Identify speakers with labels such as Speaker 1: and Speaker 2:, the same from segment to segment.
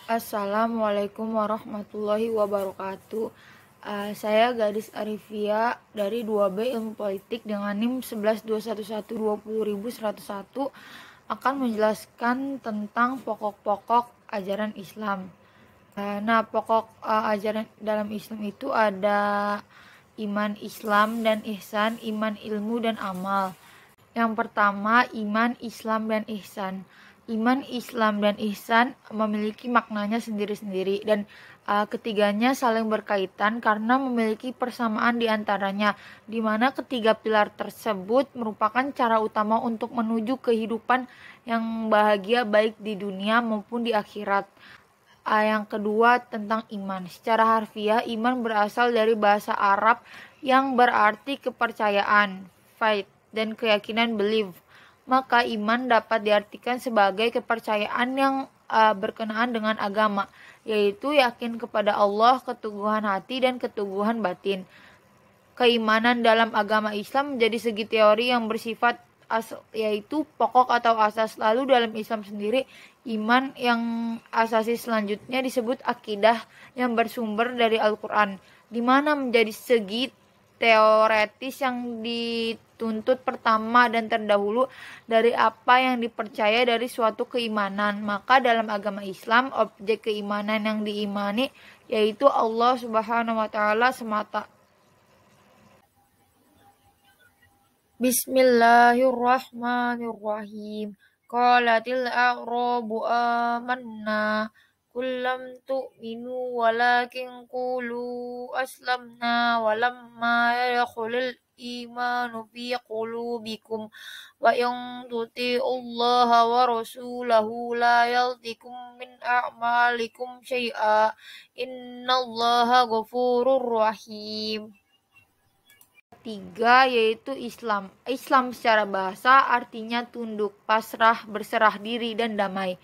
Speaker 1: Assalamualaikum warahmatullahi wabarakatuh. Saya Gadis Arifia dari 2B Ilmu Politik dengan NIM 1121120101 akan menjelaskan tentang pokok-pokok ajaran Islam. Pokok ajaran dalam Islam itu ada iman Islam dan ihsan, iman ilmu dan amal. Yang pertama, iman, Islam, dan ihsan. Iman, Islam, dan ihsan memiliki maknanya sendiri-sendiri dan ketiganya saling berkaitan karena memiliki persamaan di antaranya, di mana ketiga pilar tersebut merupakan cara utama untuk menuju kehidupan yang bahagia baik di dunia maupun di akhirat. Yang kedua tentang iman. Secara harfiah, iman berasal dari bahasa Arab yang berarti kepercayaan, faith, dan keyakinan, belief. Maka iman dapat diartikan sebagai kepercayaan yang berkenaan dengan agama, yaitu yakin kepada Allah, keteguhan hati, dan keteguhan batin. Keimanan dalam agama Islam menjadi segi teori yang bersifat yaitu pokok atau asas. Lalu dalam Islam sendiri, iman yang asasi selanjutnya disebut akidah yang bersumber dari Al-Quran, di mana menjadi segi teoretis yang dituntut pertama dan terdahulu dari apa yang dipercaya dari suatu keimanan. Maka dalam agama Islam, objek keimanan yang diimani yaitu Allah Subhanahu wa taala semata. Bismillahirrahmanirrahim. Qalatil a'rabu amanna qul lam tu'minu walakin qulu aslamna walamma yadkhulul imanu fi qulubikum wa in tuti'ullaha wa rasulahu la yaltikum min a'malikum syai'a innallaha ghafurur rahim. Tiga yaitu Islam. Islam secara bahasa artinya tunduk, pasrah, berserah diri, dan damai,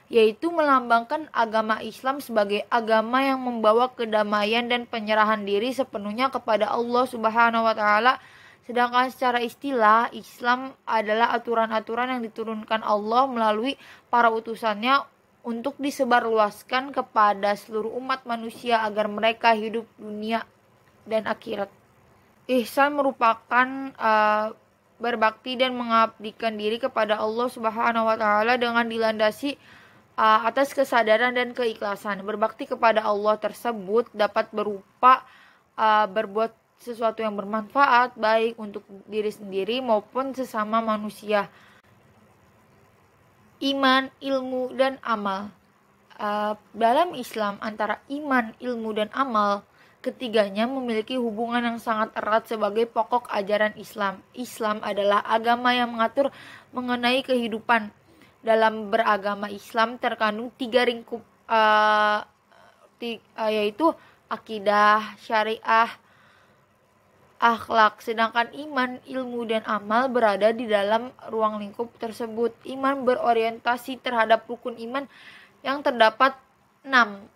Speaker 1: yaitu melambangkan agama Islam sebagai agama yang membawa kedamaian dan penyerahan diri sepenuhnya kepada Allah Subhanahu wa taala. Sedangkan secara istilah, Islam adalah aturan-aturan yang diturunkan Allah melalui para utusannya untuk disebarluaskan kepada seluruh umat manusia agar mereka hidup dunia dan akhirat. Ihsan merupakan berbakti dan mengabdikan diri kepada Allah Subhanahu wa taala dengan dilandasi atas kesadaran dan keikhlasan. Berbakti kepada Allah tersebut dapat berupa berbuat sesuatu yang bermanfaat baik untuk diri sendiri maupun sesama manusia. Iman, ilmu, dan amal. Dalam Islam, antara iman, ilmu, dan amal, ketiganya memiliki hubungan yang sangat erat sebagai pokok ajaran Islam. Islam adalah agama yang mengatur mengenai kehidupan. Dalam beragama Islam terkandung tiga lingkup, yaitu akidah, syariah, akhlak. Sedangkan iman, ilmu, dan amal berada di dalam ruang lingkup tersebut. Iman berorientasi terhadap rukun iman yang terdapat 6.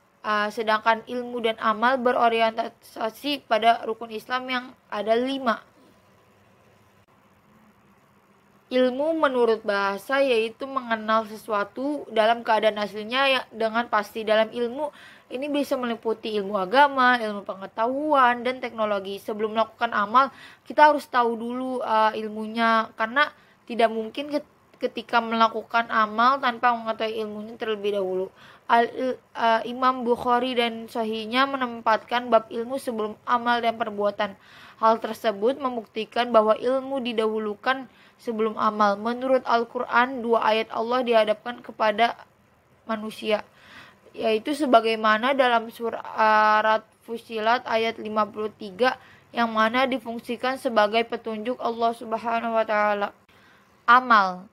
Speaker 1: Sedangkan ilmu dan amal berorientasi pada rukun Islam yang ada 5. Ilmu menurut bahasa yaitu mengenal sesuatu dalam keadaan aslinya dengan pasti. Dalam ilmu ini bisa meliputi ilmu agama, ilmu pengetahuan, dan teknologi. Sebelum melakukan amal, kita harus tahu dulu ilmunya, karena tidak mungkin ketika melakukan amal tanpa mengetahui ilmunya terlebih dahulu. Imam Bukhari dan Sahihnya menempatkan bab ilmu sebelum amal dan perbuatan. Hal tersebut membuktikan bahwa ilmu didahulukan sebelum amal. Menurut Al-Quran, 2 ayat Allah dihadapkan kepada manusia, yaitu sebagaimana dalam surat Fussilat ayat 53, yang mana difungsikan sebagai petunjuk Allah Subhanahu wa taala. Amal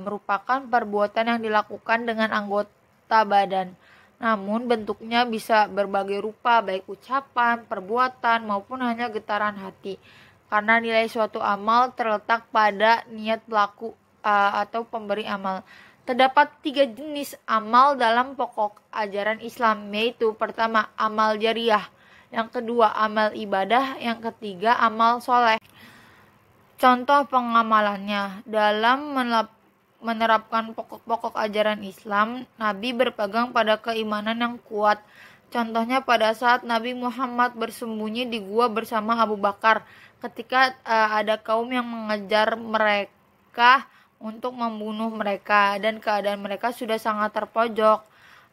Speaker 1: merupakan perbuatan yang dilakukan dengan anggota badan, namun bentuknya bisa berbagai rupa, baik ucapan, perbuatan, maupun hanya getaran hati. Karena nilai suatu amal terletak pada niat pelaku atau pemberi amal. Terdapat 3 jenis amal dalam pokok ajaran Islam, yaitu pertama amal jariyah, yang kedua amal ibadah, yang ketiga amal soleh. Contoh pengamalannya dalam menerapkan pokok-pokok ajaran Islam, Nabi berpegang pada keimanan yang kuat. Contohnya pada saat Nabi Muhammad bersembunyi di gua bersama Abu Bakar ketika ada kaum yang mengejar mereka untuk membunuh mereka dan keadaan mereka sudah sangat terpojok.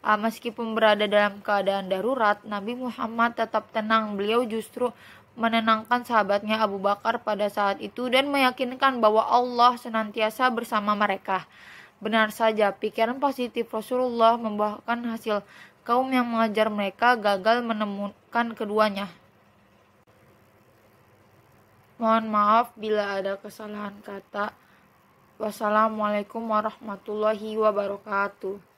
Speaker 1: Meskipun berada dalam keadaan darurat, Nabi Muhammad tetap tenang. Beliau justru menenangkan sahabatnya Abu Bakar pada saat itu dan meyakinkan bahwa Allah senantiasa bersama mereka. Benar saja, pikiran positif Rasulullah membuahkan hasil. Kaum yang mengajar mereka gagal menemukan keduanya. Mohon maaf bila ada kesalahan kata. Wassalamualaikum warahmatullahi wabarakatuh.